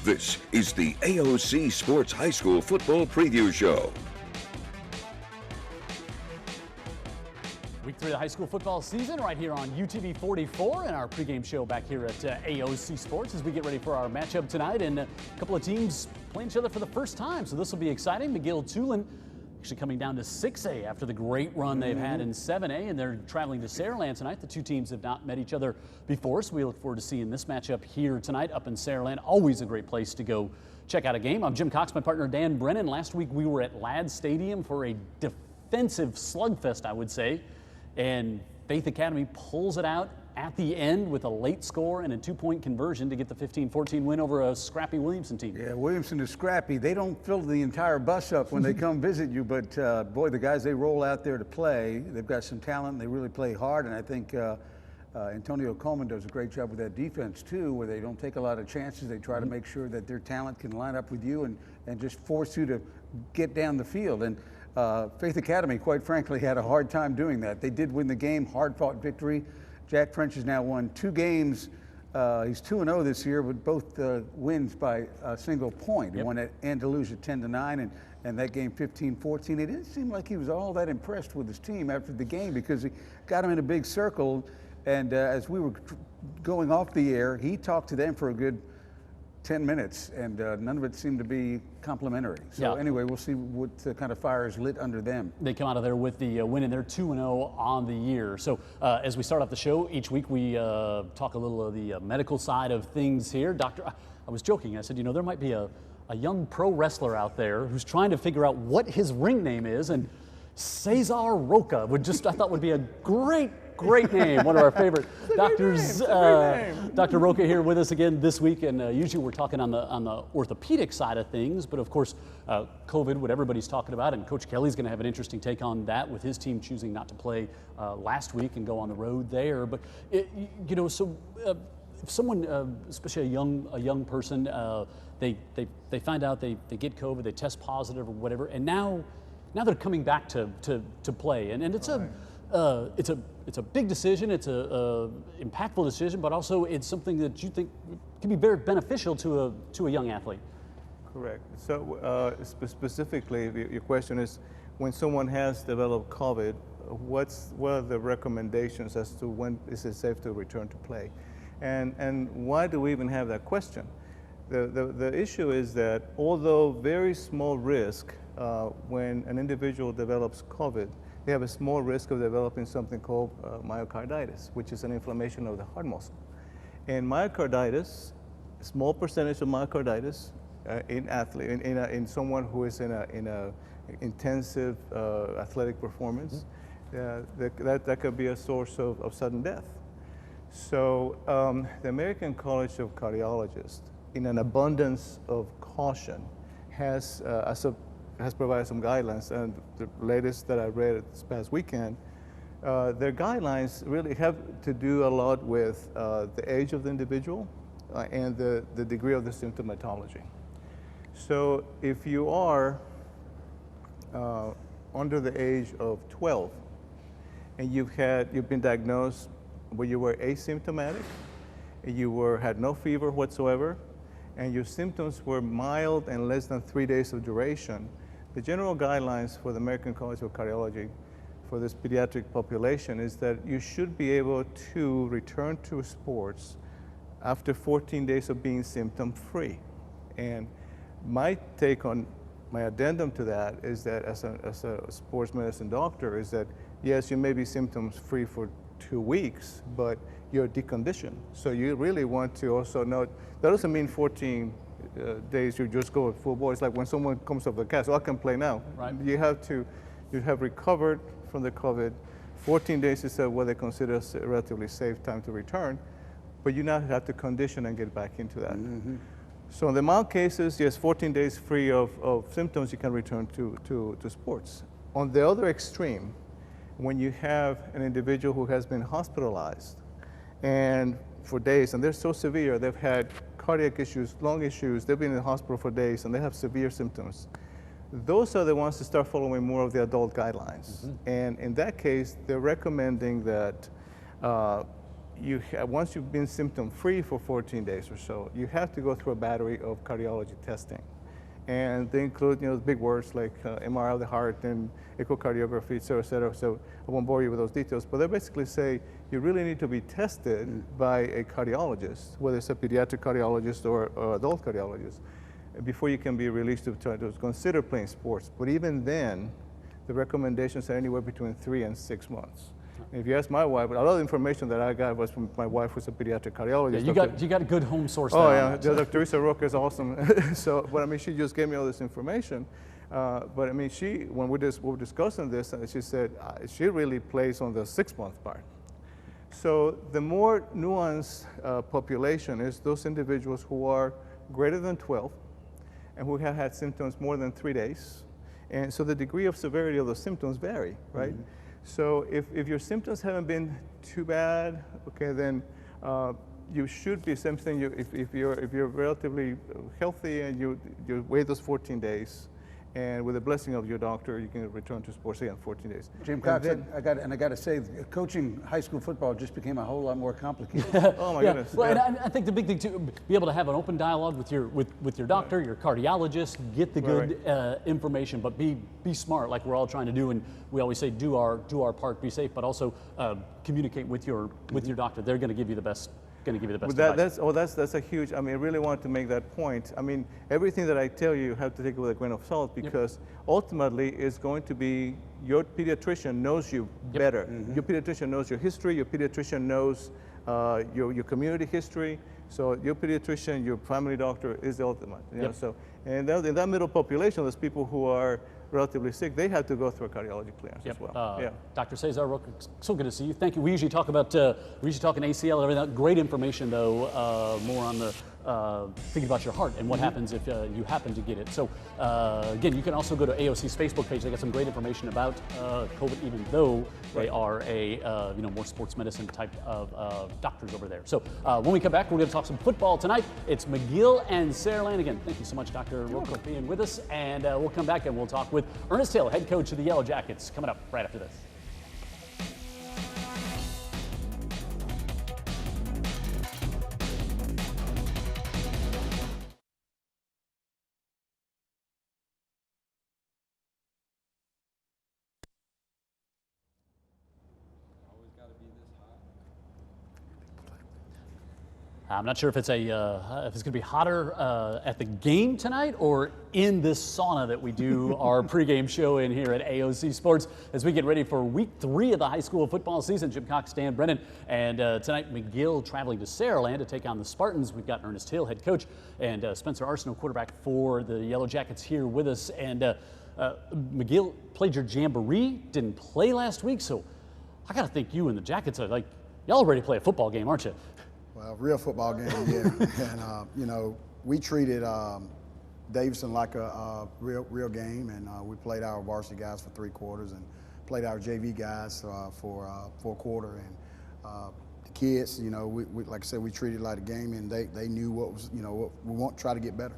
This is the AOC Sports High School Football Preview Show. Week 3 of the high school football season right here on UTV 44 and our pregame show back here at AOC Sports as we get ready for our matchup tonight. And a couple of teams playing each other for the first time, so this will be exciting. McGill-Toolen actually coming down to 6A after the great run they've had in 7A, and they're traveling to Saraland tonight. The two teams have not met each other before, so we look forward to seeing this matchup here tonight up in Saraland. Always a great place to go check out a game. I'm Jim Cox, my partner Dan Brennan. Last week we were at Ladd Stadium for a defensive slugfest, I would say. And Faith Academy pulls it out at the end with a late score and a 2-point conversion to get the 15-14 win over a scrappy Williamson team. Yeah, Williamson is scrappy. They don't fill the entire bus up when they come visit you, but boy, the guys they roll out there to play, they've got some talent and they really play hard. And I think Antonio Coleman does a great job with that defense too, where they don't take a lot of chances. They try to make sure that their talent can line up with you and just force you to get down the field. And Faith Academy, quite frankly, had a hard time doing that. They did win the game, hard-fought victory. Jack French has now won 2 games. He's 2-0 this year, but both wins by a single point. He won at Andalusia 10-9, and that game 15-14. It didn't seem like he was all that impressed with his team after the game because he got him in a big circle. And as we were going off the air, he talked to them for a good 10 minutes, and none of it seemed to be complimentary. So anyway, we'll see what kind of fire is lit under them. They come out of there with the win, and they're 2-0 on the year. So as we start off the show, each week we talk a little of the medical side of things here. Doctor, I was joking. I said, you know, there might be a young pro wrestler out there who's trying to figure out what his ring name is, and Cesar Roca I thought would be a great name, one of our favorite doctors. Dr. Roca here with us again this week, and usually we're talking on the orthopedic side of things, but of course COVID, what everybody's talking about, and Coach Kelly's going to have an interesting take on that with his team choosing not to play last week and go on the road there. But you know, so if someone, especially a young person, they find out they get COVID, they test positive or whatever, and now they're coming back to play, and it's it's a big decision, it's a impactful decision, but also it's something that you think can be very beneficial to a young athlete. Correct. So specifically, your question is, when someone has developed COVID, what are the recommendations as to when is it safe to return to play? And why do we even have that question? The issue is that although very small risk when an individual develops COVID, they have a small risk of developing something called myocarditis, which is an inflammation of the heart muscle. And myocarditis, a small percentage of myocarditis in someone who is in a intensive athletic performance, that could be a source of sudden death. So the American College of Cardiologists, in an abundance of caution, has provided some guidelines, and the latest that I read this past weekend, their guidelines really have to do a lot with the age of the individual and the degree of the symptomatology. So if you are under the age of 12 and you've been diagnosed where you were asymptomatic, you had no fever whatsoever, and your symptoms were mild and less than 3 days of duration, the general guidelines for the American College of Cardiology for this pediatric population is that you should be able to return to sports after 14 days of being symptom-free. And my take on my addendum to that is that as a sports medicine doctor is that, yes, you may be symptoms-free for 2 weeks, but you're deconditioned. So you really want to also note, that doesn't mean 14 days you just go full bore. It's like when someone comes off the cast, I can play now. Right. You have recovered from the COVID. 14 days is what they consider a relatively safe time to return, but you now have to condition and get back into that. So in the mild cases, yes, 14 days free of symptoms, you can return to sports. On the other extreme, when you have an individual who has been hospitalized and for days, and they're so severe, they've had cardiac issues, lung issues, they've been in the hospital for days, and they have severe symptoms. Those are the ones to start following more of the adult guidelines. And in that case, they're recommending that once you've been symptom-free for 14 days or so, you have to go through a battery of cardiology testing. And they include, big words like MRI of the heart and echocardiography, et cetera, et cetera. So I won't bore you with those details, but they basically say you really need to be tested by a cardiologist, whether it's a pediatric cardiologist or adult cardiologist, before you can be released to try to consider playing sports. But even then, the recommendations are anywhere between 3 and 6 months. If you ask my wife, a lot of the information that I got was from my wife, who's a pediatric cardiologist. Yeah, you got a good home source. Oh there yeah, on that, Dr. Teresa Roca is awesome. So, but I mean, she just gave me all this information. But I mean, when we were discussing this, she said she really plays on the 6-month part. So the more nuanced population is those individuals who are greater than 12 and who have had symptoms more than 3 days. And so the degree of severity of the symptoms vary, right? Mm-hmm. So if your symptoms haven't been too bad, okay, then you should be something. If you're relatively healthy and you wait those 14 days, and with the blessing of your doctor, you can return to sports again 14 days. Jim Cox, I got to say, coaching high school football just became a whole lot more complicated. Oh my goodness! Well, yeah. And I think the big thing too, be able to have an open dialogue with your doctor, your cardiologist, get the good information, but be smart, like we're all trying to do. And we always say, do our part, be safe, but also communicate with your doctor. They're going to give you the best. That's a huge. I mean, I really want to make that point. I mean, everything that I tell you have to take it with a grain of salt, because ultimately it's going to be your pediatrician knows you better. Mm-hmm. Your pediatrician knows your history. Your pediatrician knows your community history. So your pediatrician, your family doctor is the ultimate. You know? So, and in that middle population, there's people who are relatively sick, they have to go through a cardiology clearance as well. Dr. Cesar Roca, so good to see you. Thank you. We usually talk about an ACL and everything. Great information, though, more on the thinking about your heart and what happens if you happen to get it. So again, you can also go to AOC's Facebook page. They got some great information about COVID, even though they are a more sports medicine type of doctors over there. So when we come back, we're going to talk some football tonight. It's McGill and Saraland. Again, thank you so much, Dr. Roca, for being with us. And we'll come back and we'll talk with Ernest Hill, head coach of the Yellow Jackets, coming up right after this. I'm not sure if it's going to be hotter at the game tonight or in this sauna that we do our pregame show in here at AOC Sports as we get ready for week 3 of the high school football season. Jim Cox, Dan Brennan, and tonight McGill traveling to Saraland to take on the Spartans. We've got Ernest Hill, head coach, and Spencer Arsenault, quarterback for the Yellow Jackets, here with us. And McGill played your jamboree, didn't play last week, so I got to think you and the Jackets are like, y'all ready to play a football game, aren't you? Well, real football game, yeah. And, we treated Davidson like a real game, and we played our varsity guys for 3 quarters and played our JV guys for a quarter. And the kids, we like I said, we treated it like a game, and they knew what was, what we want to try to get better.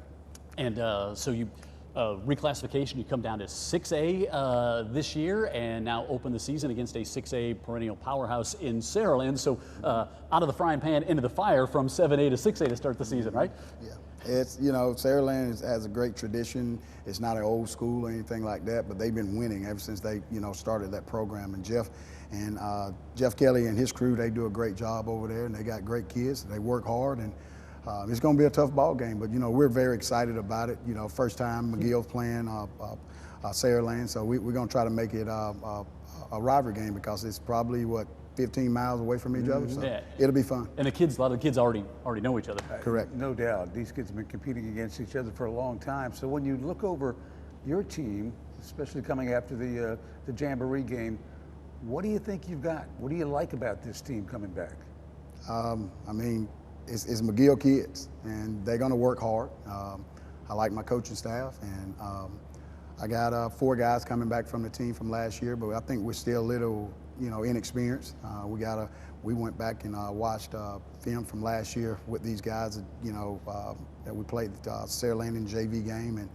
And so you reclassification, you come down to 6A this year, and now open the season against a 6A perennial powerhouse in Saraland. So out of the frying pan into the fire from 7A to 6A to start the season, right? Yeah, it's Saraland has a great tradition. It's not an old school or anything like that, but they've been winning ever since they started that program. And Jeff Kelly and his crew, they do a great job over there, and they got great kids. They work hard, and it's going to be a tough ball game, but we're very excited about it. First time McGill playing Saraland, so we're going to try to make it a rivalry game because it's probably 15 miles away from each other, so it'll be fun. And a lot of the kids already know each other. Correct. No doubt. These kids have been competing against each other for a long time. So when you look over your team, especially coming after the Jamboree game, what do you think you've got? What do you like about this team coming back? It's McGill kids, and they're going to work hard. I like my coaching staff, and I got 4 guys coming back from the team from last year, but I think we're still a little, inexperienced. We went back and watched film from last year with these guys, that we played the Saraland and JV game, and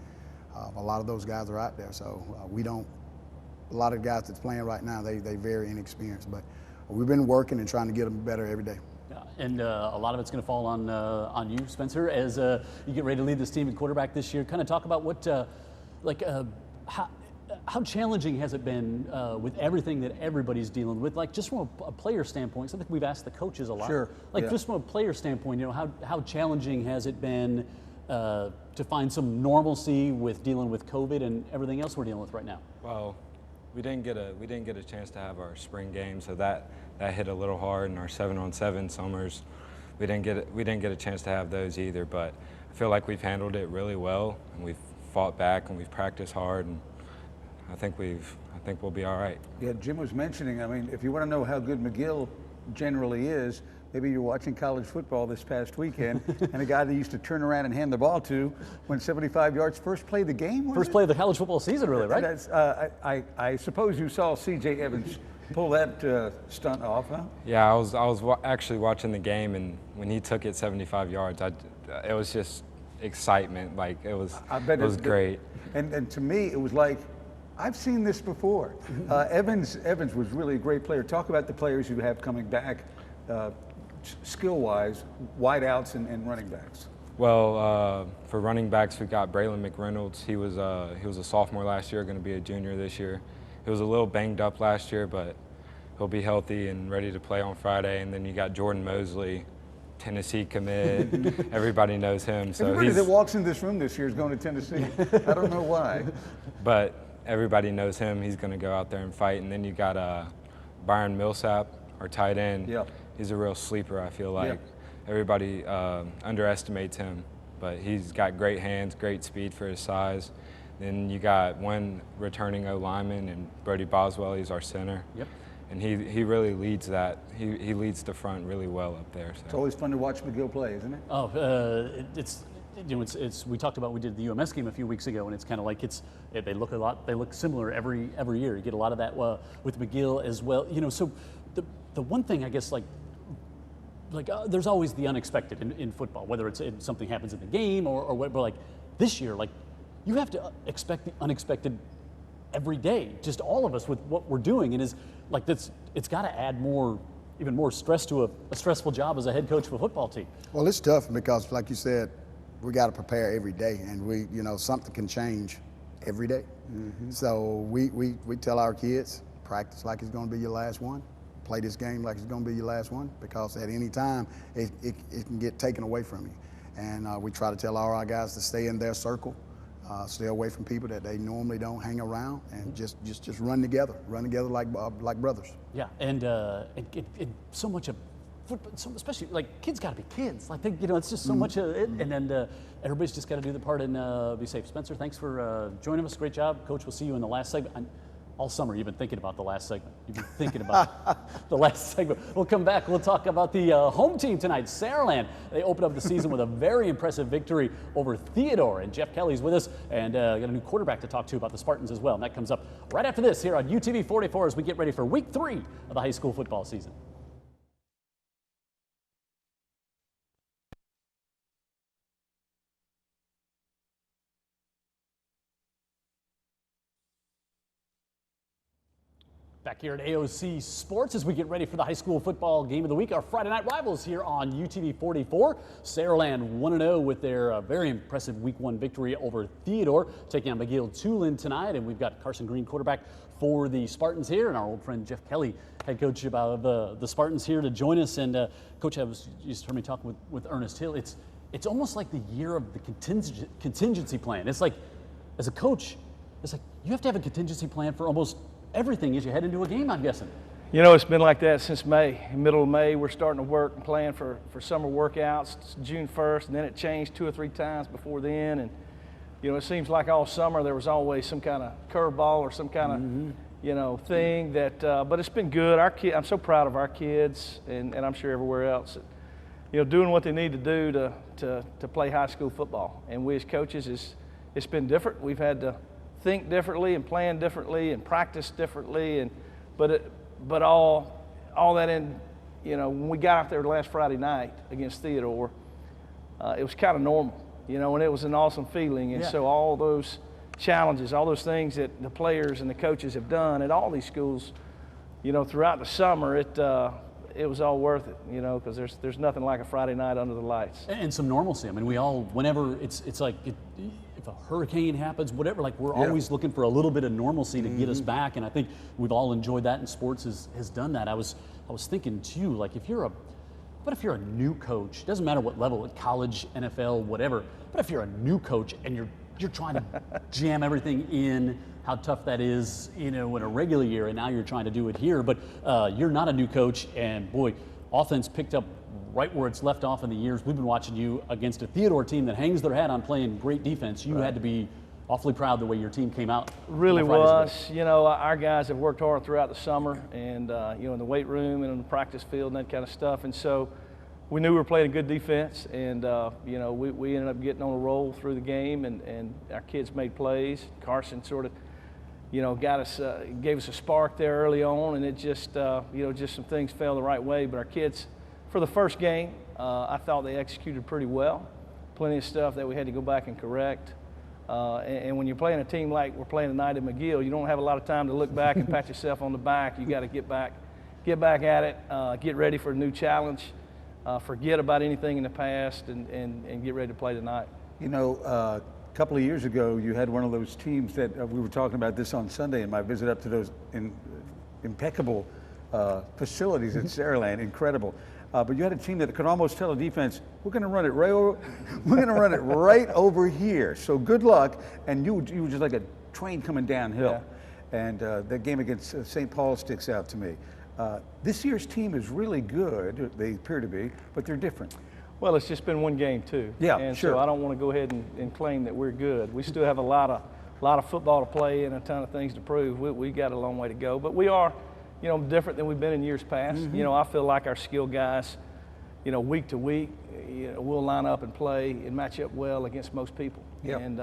a lot of those guys are out there. So a lot of guys that's playing right now, they're very inexperienced, but we've been working and trying to get them better every day. and a lot of it's going to fall on you, Spencer, as you get ready to lead this team at quarterback this year. Kind of talk about what, how challenging has it been with everything that everybody's dealing with, like just from a player standpoint? Something we've asked the coaches a lot. Sure. Just from a player standpoint, how challenging has it been to find some normalcy with dealing with COVID and everything else we're dealing with right now? Well, we didn't get a chance to have our spring game, so that hit a little hard. In our 7-on-7 summers, we didn't get a chance to have those either. But I feel like we've handled it really well, and we've fought back and we've practiced hard, and I think we'll be all right. Yeah, Jim was mentioning, I mean, if you want to know how good McGill generally is, maybe you're watching college football this past weekend, and a guy that used to turn around and hand the ball to went 75 yards, first play of the game? First play of the college football season, really, right? That's, I suppose you saw C.J. Evans pull that stunt off, huh? Yeah, I was actually watching the game, and when he took it 75 yards, it was just excitement. Like, it was great. And to me, it was like, I've seen this before. Evans was really a great player. Talk about the players you have coming back, skill-wise, wideouts and running backs. Well, for running backs, we've got Braylon McReynolds. He was a sophomore last year, going to be a junior this year. He was a little banged up last year, but he'll be healthy and ready to play on Friday. And then you got Jordan Mosley, Tennessee commit. Everybody knows him. So everybody that walks in this room this year is going to Tennessee. I don't know why. But everybody knows him. He's going to go out there and fight. And then you got Byron Millsap, our tight end. Yeah. He's a real sleeper, I feel like. Yeah. Everybody underestimates him, but he's got great hands, great speed for his size. Then you got one returning O-lineman, and Brody Boswell. He's our center. Yep. And he really leads that. He leads the front really well up there. So. It's always fun to watch McGill play, isn't it? Oh, it's we talked about, we did the UMS game a few weeks ago, and it's kind of like they look similar every year. You get a lot of that with McGill as well. So the one thing, I guess, there's always the unexpected in football, whether it's something happens in the game or what. But like this year, you have to expect the unexpected every day. Just all of us with what we're doing, and it's got to add even more stress to a stressful job as a head coach of a football team. Well, it's tough because, like you said, we got to prepare every day, and something can change every day. Mm-hmm. So we tell our kids, practice like it's going to be your last one. Play this game like it's going to be your last one, because at any time it can get taken away from you. And we try to tell all our guys to stay in their circle, stay away from people that they normally don't hang around, and just run together like brothers. Yeah, and so much of football, especially kids got to be kids. It's just so much of it, and then everybody's just got to do their part and be safe. Spencer, thanks for joining us. Great job, Coach. We'll see you in the last segment. All summer, you've been thinking about the last segment. You've been thinking about the last segment. We'll come back. We'll talk about the home team tonight, Saraland. They opened up the season with a very impressive victory over Theodore. And Jeff Kelly's with us, and got a new quarterback to talk to about the Spartans as well. And that comes up right after this here on UTV 44 as we get ready for week 3 of the high school football season. Back here at AOC Sports as we get ready for the high school football game of the week. Our Friday night rivals here on UTV 44. Saraland 1-0 with their very impressive week 1 victory over Theodore, taking on McGill-Toolen tonight. And we've got Carson Green, quarterback for the Spartans here, and our old friend Jeff Kelly, head coach of the Spartans, here to join us. And Coach, you just heard me talk with Ernest Hill. It's almost like the year of the contingency plan. It's like, as a coach, it's like you have to have a contingency plan for almost everything as you head into a game, I'm guessing. It's been like that since May. In the middle of May, we're starting to work and plan for summer workouts. It's June 1st, and then it changed 2 or 3 times before then. And, it seems like all summer there was always some kind of curveball or some kind of, thing that, but it's been good. I'm so proud of our kids, and I'm sure everywhere else, doing what they need to do to play high school football. And we as coaches, it's been different. We've had to think differently and plan differently and practice differently, but all that in, when we got out there last Friday night against Theodore, it was kind of normal, and it was an awesome feeling. And so all those challenges, all those things that the players and the coaches have done at all these schools, throughout the summer, it was all worth it, you know, because there's nothing like a Friday night under the lights. And some normalcy. I mean, we all, whenever it's like, if a hurricane happens, whatever, like we're always looking for a little bit of normalcy to get us back. And I think we've all enjoyed that, and sports has done that. I was thinking too, like what if you're a new coach? It doesn't matter what level, at college, NFL, whatever. But if you're a new coach and you're trying to jam everything in, how tough that is, you know, in a regular year, and now you're trying to do it here. But you're not a new coach, and boy, offense picked up right where it's left off in the years. We've been watching you against a Theodore team that hangs their hat on playing great defense. You had to be awfully proud the way your team came out. Really was. You know, our guys have worked hard throughout the summer, and you know, in the weight room and in the practice field and that kind of stuff. And so we knew we were playing a good defense, and you know, we ended up getting on a roll through the game, and our kids made plays. Carson sort of, you know, gave us a spark there early on, and it just, you know, just some things fell the right way. But our kids, for the first game, I thought they executed pretty well. Plenty of stuff that we had to go back and correct. And when you're playing a team like we're playing tonight at McGill, you don't have a lot of time to look back and pat yourself on the back. You got to get back at it, get ready for a new challenge, forget about anything in the past, and get ready to play tonight. You know, a couple of years ago, you had one of those teams that we were talking about this on Sunday in my visit up to those impeccable facilities at Saraland, incredible. But you had a team that could almost tell a defense, we're going to run it right over, we're going to run it right over here. So good luck. And you were just like a train coming downhill. Yeah. And that game against St. Paul sticks out to me. This year's team is really good. They appear to be, but they're different. Well, it's just been one game too. Yeah, and sure. So I don't want to go ahead and claim that we're good. We still have a lot of football to play and a ton of things to prove. We got a long way to go, but we are, you know, different than we've been in years past. You know, I feel like our skill guys, you know, week to week, you know, we'll line up and play and match up well against most people. Yep. And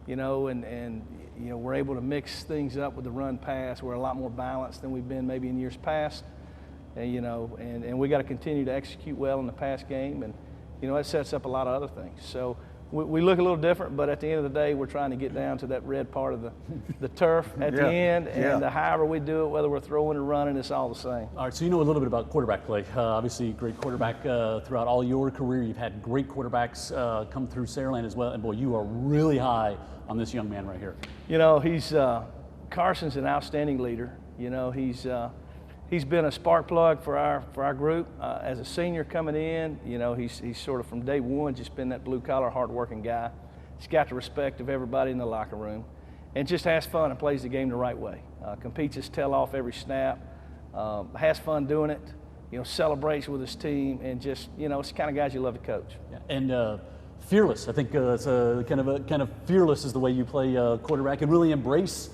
you know, and you know, we're able to mix things up with the run pass. We're a lot more balanced than we've been maybe in years past. And, you know, and we got to continue to execute well in the pass game, and you know, that sets up a lot of other things. So we look a little different, but at the end of the day, we're trying to get down to that red part of the turf at the end, and however we do it, whether we're throwing or running, it's all the same. All right, so you know a little bit about quarterback play. Obviously, great quarterback throughout all your career. You've had great quarterbacks come through Saraland as well, and boy, you are really high on this young man right here. You know, Carson's an outstanding leader. You know, he's been a spark plug for our group as a senior coming in. You know, he's sort of from day one just been that blue collar, hard working guy. He's got the respect of everybody in the locker room, and just has fun and plays the game the right way. Competes his tail off every snap, has fun doing it. You know, celebrates with his team, and just, you know, it's the kind of guys you love to coach. Yeah. And fearless. I think it's kind of fearless is the way you play quarterback, and really embrace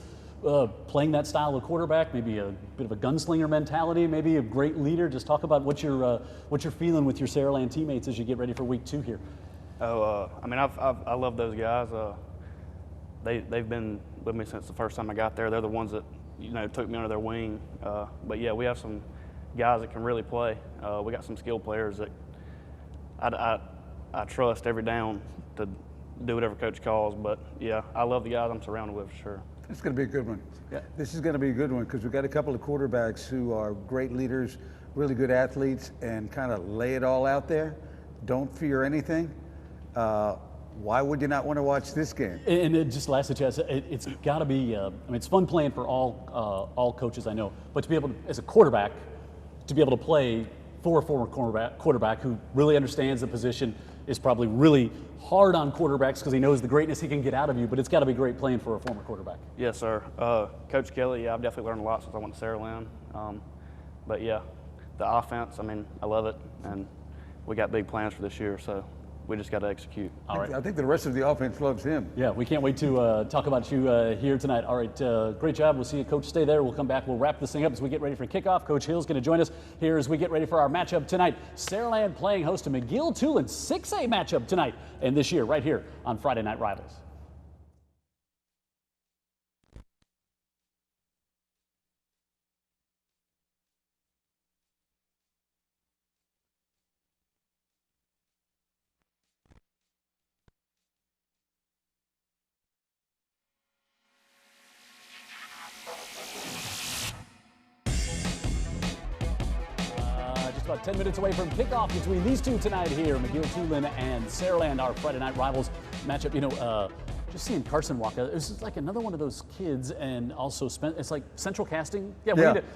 playing that style of quarterback, maybe a bit of a gunslinger mentality, maybe a great leader. Just talk about what you're feeling with your Saraland teammates as you get ready for week 2 here. Oh, I mean, I love those guys. They've been with me since the first time I got there. They're the ones that, you know, took me under their wing. But yeah, we have some guys that can really play. We got some skilled players that I trust every down to do whatever coach calls. But yeah, I love the guys I'm surrounded with for sure. It's going to be a good one. Yeah. This is going to be a good one because we've got a couple of quarterbacks who are great leaders, really good athletes, and kind of lay it all out there. Don't fear anything. Why would you not want to watch this game? And just lastly, Chaz, it's got to be. I mean, it's fun playing for all coaches I know, but to be able to, as a quarterback, to be able to play for a former quarterback who really understands the position is probably really hard on quarterbacks because he knows the greatness he can get out of you, but it's got to be great playing for a former quarterback. Yes, sir. Coach Kelly, yeah, I've definitely learned a lot since I went to Saraland. But yeah, the offense, I mean, I love it, and we got big plans for this year, so we just got to execute. All right. I think the rest of the offense loves him. Yeah, we can't wait to talk about you here tonight. All right, great job. We'll see you, Coach. Stay there. We'll come back. We'll wrap this thing up as we get ready for kickoff. Coach Hill's going to join us here as we get ready for our matchup tonight. Saraland playing host to McGill-Toolen, 6A matchup tonight and this year right here on Friday Night Rivals. 10 minutes away from kickoff between these two tonight here. McGill-Toolen and Saraland, our Friday night rivals matchup. You know, just seeing Carson walk out, it's like another one of those kids, and also it's like central casting. Yeah,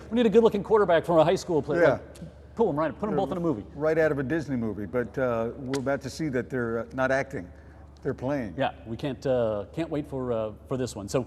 we need a good-looking quarterback for a high school player. Yeah. Like, pull them right, put them both in a movie. Right out of a Disney movie, but we're about to see that they're not acting, they're playing. Yeah, we can't wait for this one. So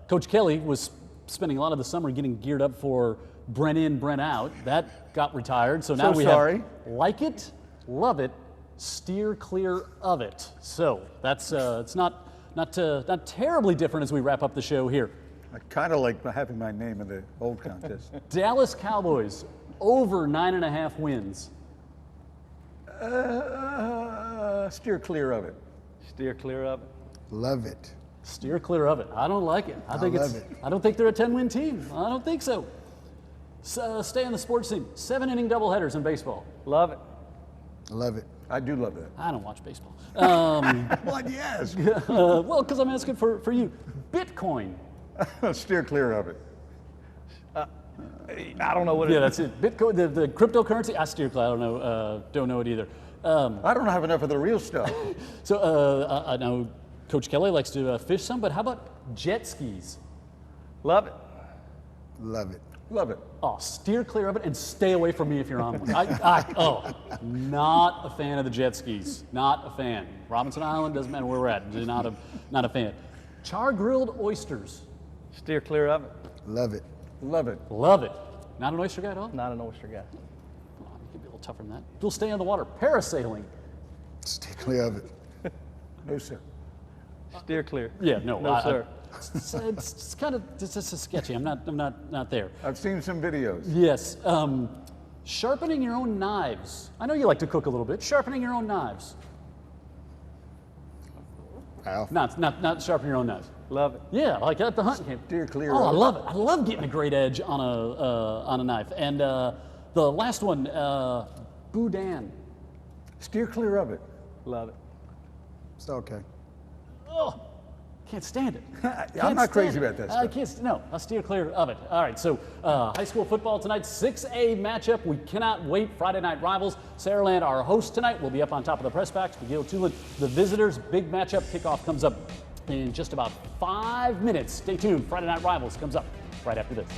Coach Kelly was spending a lot of the summer getting geared up for Brent in, Brent out. That got retired, so now we have like it, love it, steer clear of it. So that's it's not terribly different as we wrap up the show here. I kind of like having my name in the old contest. Dallas Cowboys over 9.5 wins. Steer clear of it. Steer clear of it. Love it. Steer clear of it. I don't like it. I don't think they're a 10-win team. I don't think so. Stay on the sports scene. 7-inning doubleheaders in baseball. Love it. Love it. I do love that. I don't watch baseball. Why do you ask? Well, because I'm asking for you. Bitcoin. Steer clear of it. I don't know what it is. Yeah, that's it. Bitcoin, the cryptocurrency. I steer clear. I don't know it either. I don't have enough of the real stuff. So I know Coach Kelly likes to fish some, but how about jet skis? Love it. Love it. Love it. Oh, steer clear of it and stay away from me if you're on one. Not a fan of the jet skis. Not a fan. Robinson Island, doesn't matter where we're at. Not a fan. Char-grilled oysters. Steer clear of it. Love it. Love it. Love it. Not an oyster guy at all? Not an oyster guy. Oh, you could be a little tougher than that. We'll stay on the water. Parasailing. Steer clear of it. No, sir. Steer clear. Yeah, no, sir. It's kind of just sketchy. I'm not there. I've seen some videos. Yes. Sharpening your own knives. I know you like to cook a little bit. Sharpening your own knives. Alf. Not sharpening your own knives. Love it. Yeah, like at the hunting camp. Steer clear Oh, of I it. love it. I love getting a great edge on a knife. And the last one, boudin. Steer clear of it. Love it. It's okay. Oh, can't stand it. I'm not crazy about that I stuff. can't. No, I'll steer clear of it. All right, so high school football tonight, 6A matchup. We cannot wait. Friday night rivals. Saraland, our host tonight, will be up on top of the press box. McGill-Toolen, the visitors. Big matchup. Kickoff comes up in just about 5 minutes. Stay tuned. Friday night rivals comes up right after this.